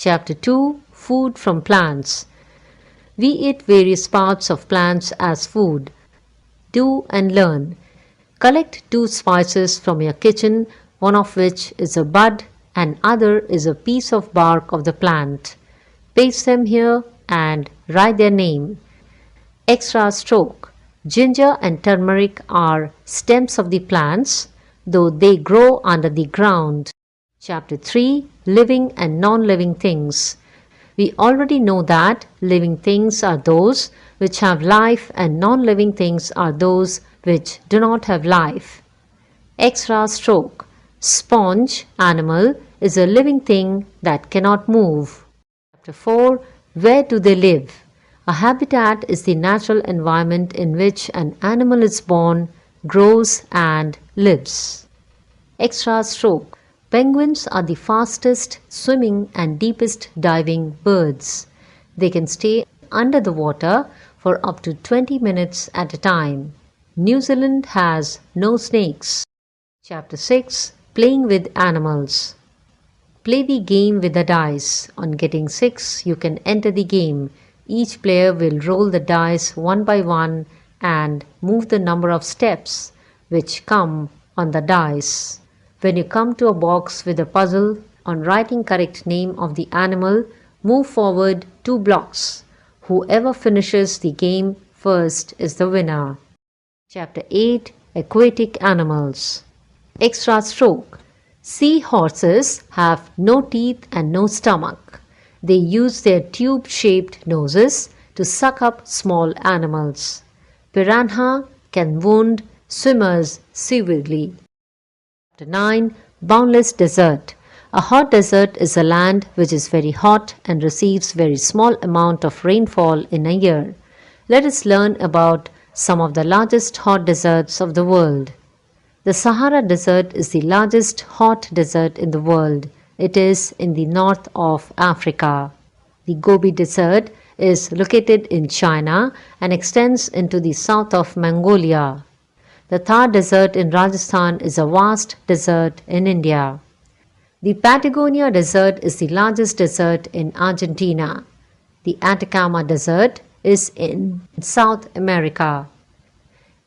Chapter 2, Food from Plants. We eat various parts of plants as food. Do and learn. Collect 2 spices from your kitchen, one of which is a bud and other is a piece of bark of the plant. Paste them here and write their name. Extra stroke. Ginger and turmeric are stems of the plants, though they grow under the ground. Chapter 3, Living and Non-Living Things. We already know that living things are those which have life and non-living things are those which do not have life. Extra stroke. Sponge animal is a living thing that cannot move. Chapter 4, Where do they live? A habitat is the natural environment in which an animal is born, grows and lives. Extra stroke. Penguins are the fastest swimming and deepest diving birds. They can stay under the water for up to 20 minutes at a time. New Zealand has no snakes. Chapter 6, Playing with Animals. Play the game with the dice. On getting 6, you can enter the game. Each player will roll the dice one by one and move the number of steps which come on the dice. When you come to a box with a puzzle, on writing correct name of the animal, move forward 2 blocks. Whoever finishes the game first is the winner. Chapter 8, Aquatic Animals. Extra stroke. Seahorses have no teeth and no stomach. They use their tube-shaped noses to suck up small animals. Piranha can wound swimmers severely. Chapter 9, Boundless Desert. A hot desert is a land which is very hot and receives very small amount of rainfall in a year. Let us learn about some of the largest hot deserts of the world. The Sahara Desert is the largest hot desert in the world. It is in the north of Africa. The Gobi Desert is located in China and extends into the south of Mongolia. The Thar Desert in Rajasthan is a vast desert in India. The Patagonia Desert is the largest desert in Argentina. The Atacama Desert is in South America.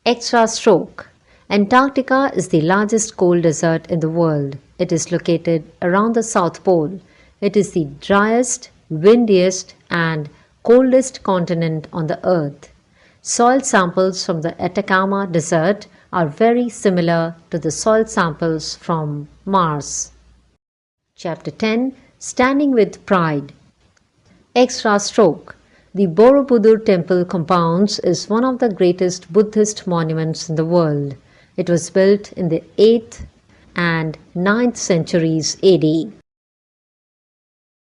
Extra stroke. Antarctica is the largest cold desert in the world. It is located around the South Pole. It is the driest, windiest and coldest continent on the earth. Soil samples from the Atacama Desert are very similar to the soil samples from Mars. Chapter 10, Standing with Pride. Extra stroke. The Borobudur Temple compounds is one of the greatest Buddhist monuments in the world. It was built in the 8th and 9th centuries AD.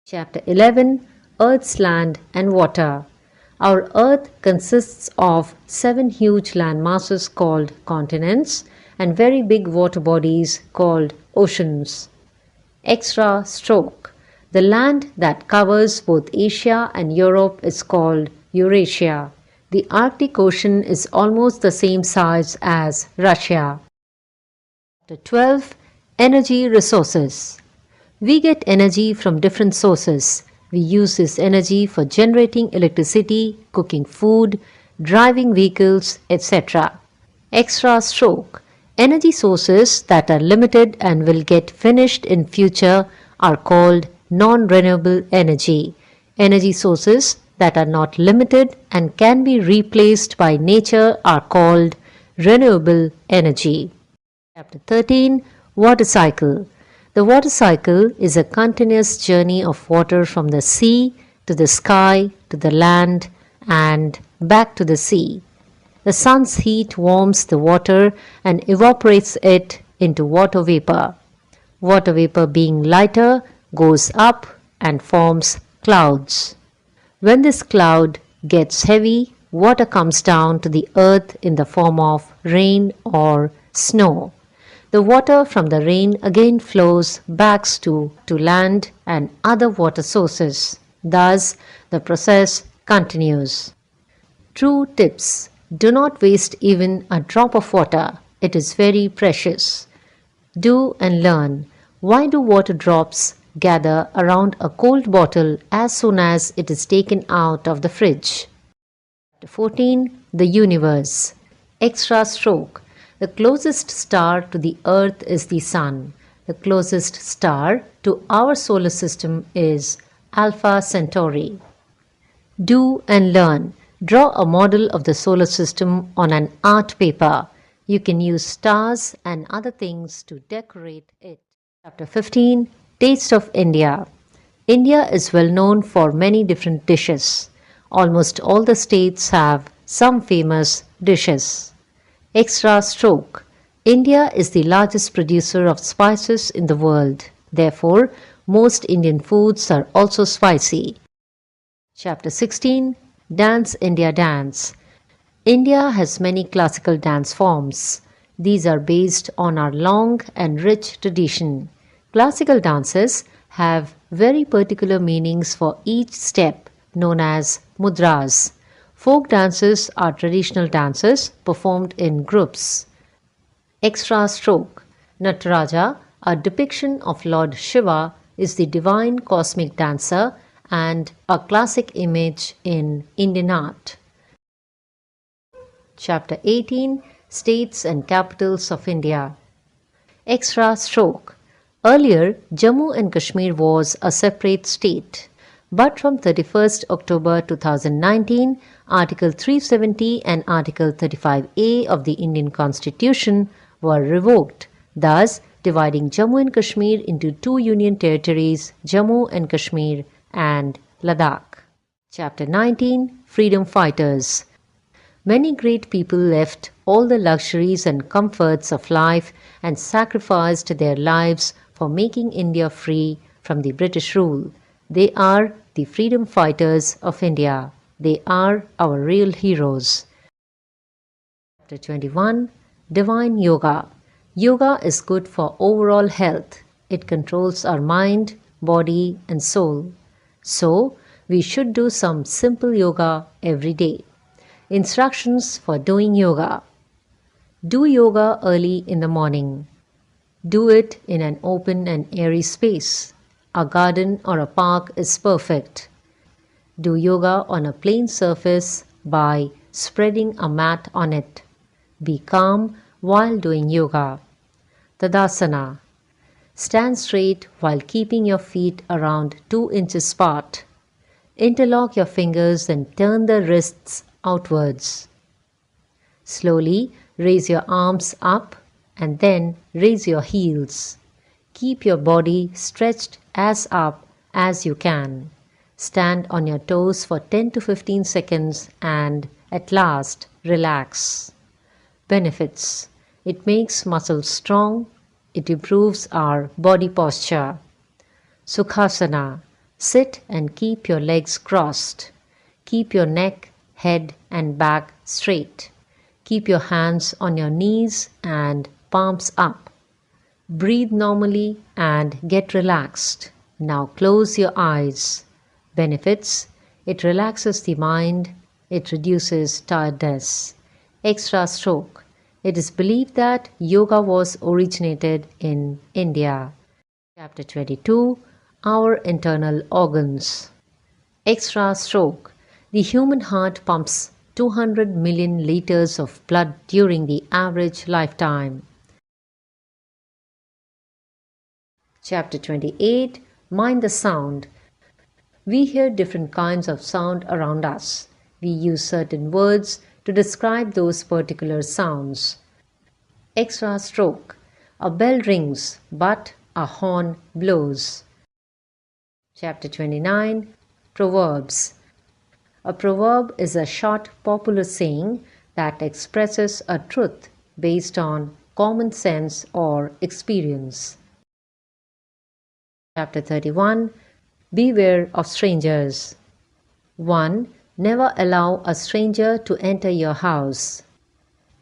Chapter 11, Earth's Land and Water. Our Earth consists of 7 huge land masses called continents and very big water bodies called oceans. Extra stroke. The land that covers both Asia and Europe is called Eurasia. The Arctic Ocean is almost the same size as Russia. Chapter 12, Energy Resources. We get energy from different sources. We use this energy for generating electricity, cooking food, driving vehicles, etc. Extra stroke. Energy sources that are limited and will get finished in future are called non-renewable energy. Energy sources that are not limited and can be replaced by nature are called renewable energy. Chapter 13, Water Cycle. The water cycle is a continuous journey of water from the sea to the sky to the land and back to the sea. The sun's heat warms the water and evaporates it into water vapor. Water vapor, being lighter, goes up and forms clouds. When this cloud gets heavy, water comes down to the earth in the form of rain or snow. The water from the rain again flows back to land and other water sources. Thus, the process continues. True tips. Do not waste even a drop of water. It is very precious. Do and learn. Why do water drops gather around a cold bottle as soon as it is taken out of the fridge. 14. The universe. Extra stroke. The closest star to the earth is the sun. The closest star to our solar system is Alpha Centauri. Do and learn. Draw a model of the solar system on an art paper. You can use stars and other things to decorate it. Chapter 15. Taste of India. India is well known for many different dishes. Almost all the states have some famous dishes. Extra stroke. India is the largest producer of spices in the world. Therefore, most Indian foods are also spicy. Chapter 16. Dance India Dance. India has many classical dance forms. These are based on our long and rich tradition. Classical dances have very particular meanings for each step, known as mudras. Folk dances are traditional dances performed in groups. Extra stroke. Nataraja, a depiction of Lord Shiva, is the divine cosmic dancer and a classic image in Indian art. Chapter 18. States and Capitals of India. Extra stroke. Earlier, Jammu and Kashmir was a separate state. But from 31st October 2019, Article 370 and Article 35A of the Indian Constitution were revoked, thus dividing Jammu and Kashmir into two union territories, Jammu and Kashmir and Ladakh. Chapter 19. Freedom Fighters. Many great people left all the luxuries and comforts of life and sacrificed their lives for making India free from the British rule. They are the freedom fighters of India. They are our real heroes. Chapter 21. Divine Yoga. Yoga is good for overall health. It controls our mind, body, and soul. So, we should do some simple yoga every day. Instructions for doing yoga. Do yoga early in the morning. Do it in an open and airy space. A garden or a park is perfect. Do yoga on a plain surface by spreading a mat on it. Be calm while doing yoga. Tadasana. Stand straight while keeping your feet around 2 inches apart. Interlock your fingers and turn the wrists outwards. Slowly raise your arms up and then raise your heels. Keep your body stretched as up as you can. Stand on your toes for 10 to 15 seconds and at last relax. Benefits. It makes muscles strong. It improves our body posture. Sukhasana. Sit and keep your legs crossed. Keep your neck, head and back straight. Keep your hands on your knees and palms up. Breathe normally and get relaxed. Now close your eyes. Benefits. It relaxes the mind. It reduces tiredness. Extra stroke. It is believed that yoga was originated in India. Chapter 22. Our internal organs. Extra stroke. The human heart pumps 200 million liters of blood during the average lifetime. Chapter 28. Mind the sound. We hear different kinds of sound around us. We use certain words to describe those particular sounds. Extra stroke. A bell rings, but a horn blows. Chapter 29. Proverbs. A proverb is a short, popular saying that expresses a truth based on common sense or experience. Chapter 31. Beware of strangers. 1. Never allow a stranger to enter your house.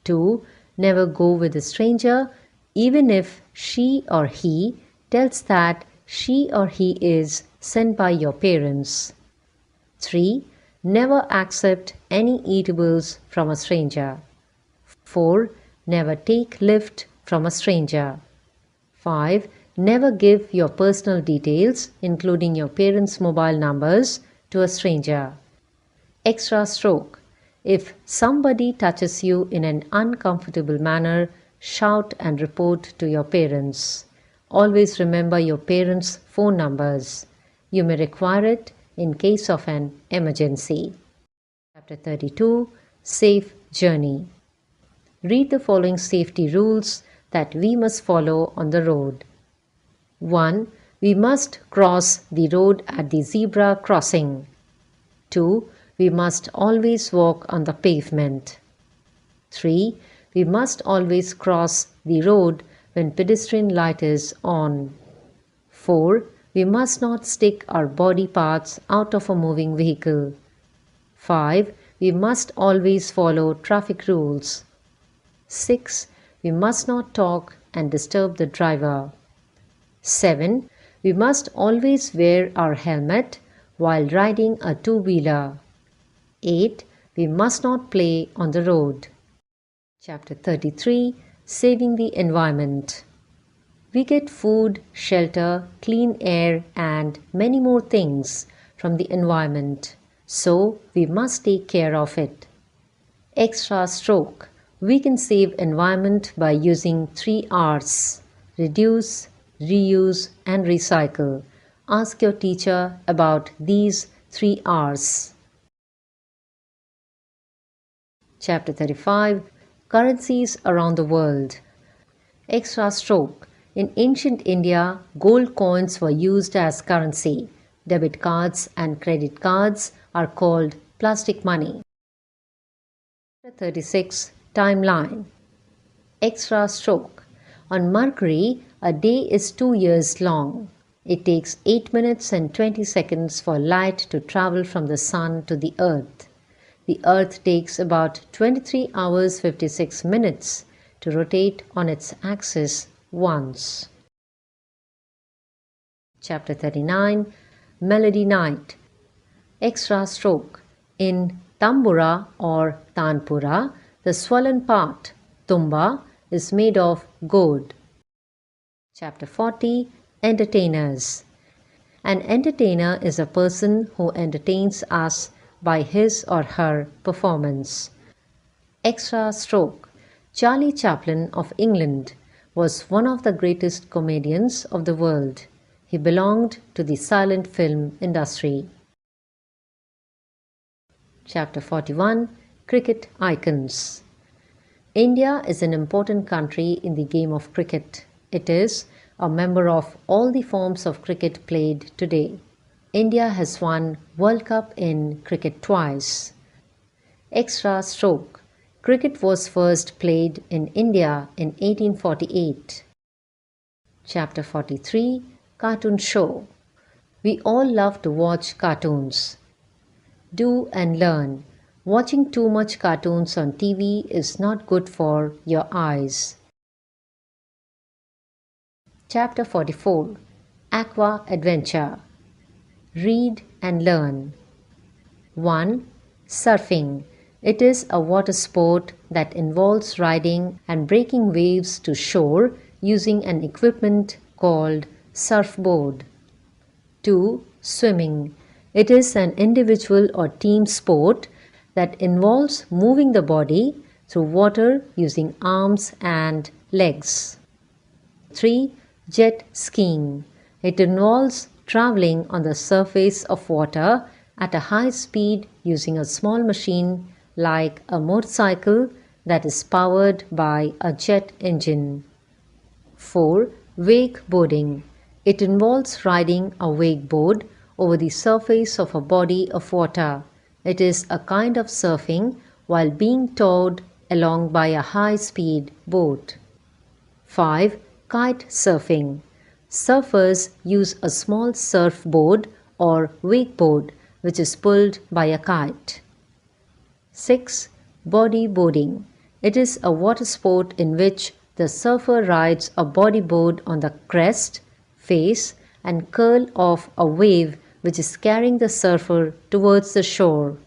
2. Never go with a stranger even if she or he tells that she or he is sent by your parents. 3. Never accept any eatables from a stranger. 4. Never take lift from a stranger. 5. Never give your personal details, including your parents' mobile numbers, to a stranger. Extra stroke. If somebody touches you in an uncomfortable manner, shout and report to your parents. Always remember your parents' phone numbers. You may require it in case of an emergency. Chapter 32. Safe Journey. Read the following safety rules that we must follow on the road. 1. We must cross the road at the zebra crossing. 2. We must always walk on the pavement. 3. We must always cross the road when pedestrian light is on. 4. We must not stick our body parts out of a moving vehicle. 5. We must always follow traffic rules. 6. We must not talk and disturb the driver. 7. We must always wear our helmet while riding a two-wheeler. 8. We must not play on the road. Chapter 33. Saving the Environment. We get food, shelter, clean air, and many more things from the environment, so we must take care of it. Extra stroke. We can save environment by using 3 R's: reduce, reuse, and recycle. Ask your teacher about these 3 R's. Chapter 35. Currencies around the world. Extra stroke. In ancient India, gold coins were used as currency. Debit cards and credit cards are called plastic money. Chapter 36. Timeline. Extra stroke. On Mercury, a day is 2 years long. It takes 8 minutes and 20 seconds for light to travel from the Sun to the Earth. The Earth takes about 23 hours 56 minutes to rotate on its axis once. Chapter 39. Melody Night. Extra stroke. In Tambura or Tanpura, the swollen part, tumba, is made of gold. Chapter 40. Entertainers. An entertainer is a person who entertains us by his or her performance. Extra stroke. Charlie Chaplin of England was one of the greatest comedians of the world. He belonged to the silent film industry. Chapter 41. Cricket Icons. India is an important country in the game of cricket. It is a member of all the forms of cricket played today. India has won World Cup in cricket twice. Extra stroke. Cricket was first played in India in 1848. Chapter 43. Cartoon Show. We all love to watch cartoons. Do and learn. Watching too much cartoons on TV is not good for your eyes. Chapter 44. Aqua Adventure. Read and learn. 1. Surfing. It is a water sport that involves riding and breaking waves to shore using an equipment called surfboard. 2. Swimming. It is an individual or team sport that involves moving the body through water using arms and legs. 3. Jet skiing. It involves traveling on the surface of water at a high speed using a small machine like a motorcycle that is powered by a jet engine. 4. Wakeboarding. It involves riding a wakeboard over the surface of a body of water. It is a kind of surfing while being towed along by a high-speed boat. 5. Kite surfing. Surfers use a small surfboard or wakeboard which is pulled by a kite. 6. Bodyboarding. It is a water sport in which the surfer rides a bodyboard on the crest, face, and curl of a wave which is carrying the surfer towards the shore.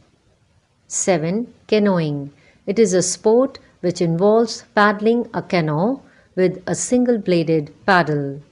7. Canoeing. It is a sport which involves paddling a canoe with a single-bladed paddle.